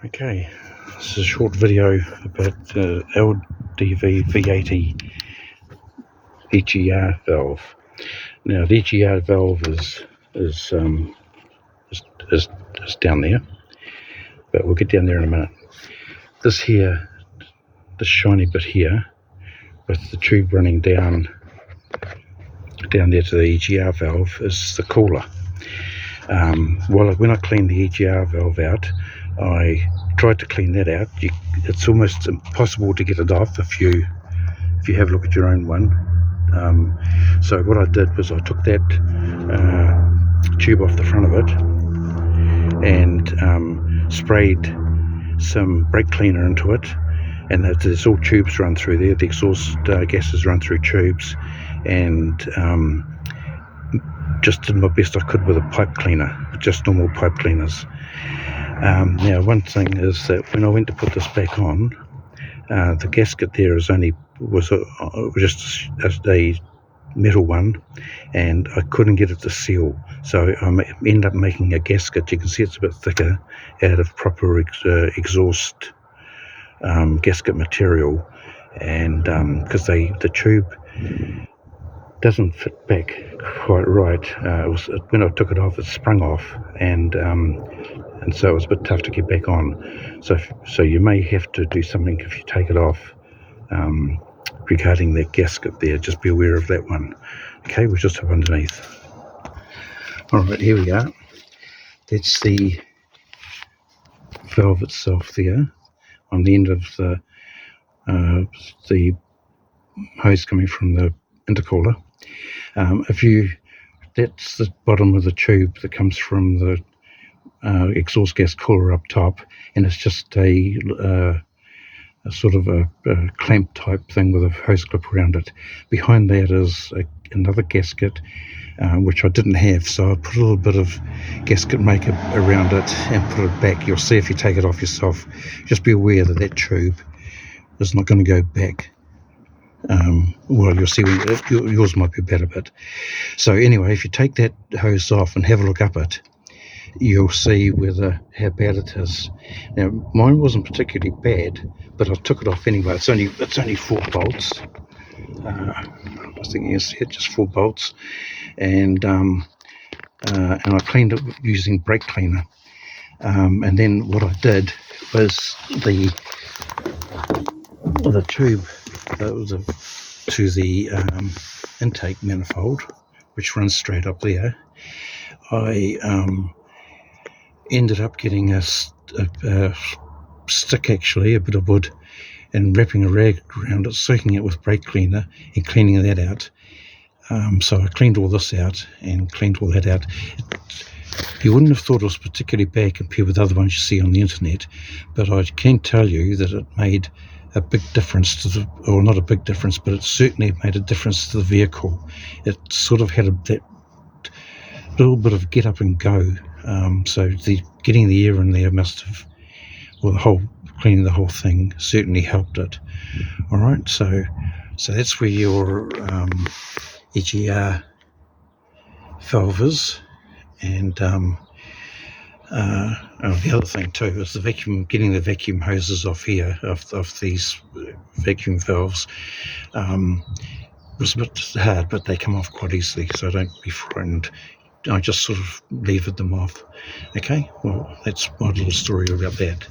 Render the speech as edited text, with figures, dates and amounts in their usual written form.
Okay, this is a short video about the LDV V80 EGR valve. Now the EGR valve is down there, but we'll get down there in a minute. This shiny bit here, with the tube running down there to the EGR valve, is the cooler. When I cleaned the EGR valve out, I tried to clean that out. It's almost impossible to get it off if you have a look at your own one. So what I did was I took that tube off the front of it and sprayed some brake cleaner into it, and there's all tubes run through there. The exhaust gases run through tubes, and just did my best I could with a pipe cleaner, just normal pipe cleaners. Now one thing is that when I went to put this back on, the gasket there was just a metal one, and I couldn't get it to seal, so I ended up making a gasket. You can see it's a bit thicker, out of proper exhaust gasket material, and because the tube doesn't fit back quite right. When I took it off, it sprung off, and so it was a bit tough to get back on. So you may have to do something if you take it off regarding that gasket there. Just be aware of that one. Okay, we'll just have underneath. Alright, here we are. That's the valve itself there, on the end of the hose coming from the intercooler. That's the bottom of the tube that comes from the exhaust gas cooler up top, and it's just a sort of a clamp type thing with a hose clip around it. Behind that is another gasket, which I didn't have, so I put a little bit of gasket makeup around it and put it back. You'll see if you take it off yourself. Just be aware that tube is not going to go back. You'll see yours might be a better bit. So anyway, if you take that hose off and have a look up it, you'll see how bad it is. Now mine wasn't particularly bad, but I took it off anyway. It's only 4 bolts. I think you can see it, just 4 bolts, and I cleaned it using brake cleaner. And then what I did was the tube that was to the intake manifold, which runs straight up there. I ended up getting a stick, actually, a bit of wood, and wrapping a rag around it, soaking it with brake cleaner and cleaning that out. So I cleaned all this out and cleaned all that out. You wouldn't have thought it was particularly bad compared with other ones you see on the internet, but I can tell you that it made a big difference or not a big difference, but it certainly made a difference to the vehicle. It sort of had that little bit of get up and go. So getting the air in there must have, cleaning the whole thing certainly helped it. All right, so that's where your EGR valve is, and the other thing too is getting the vacuum hoses off here, of these vacuum valves, was a bit hard, but they come off quite easily, so don't be frightened. I just sort of levered them off. Okay, well, that's my little story about that.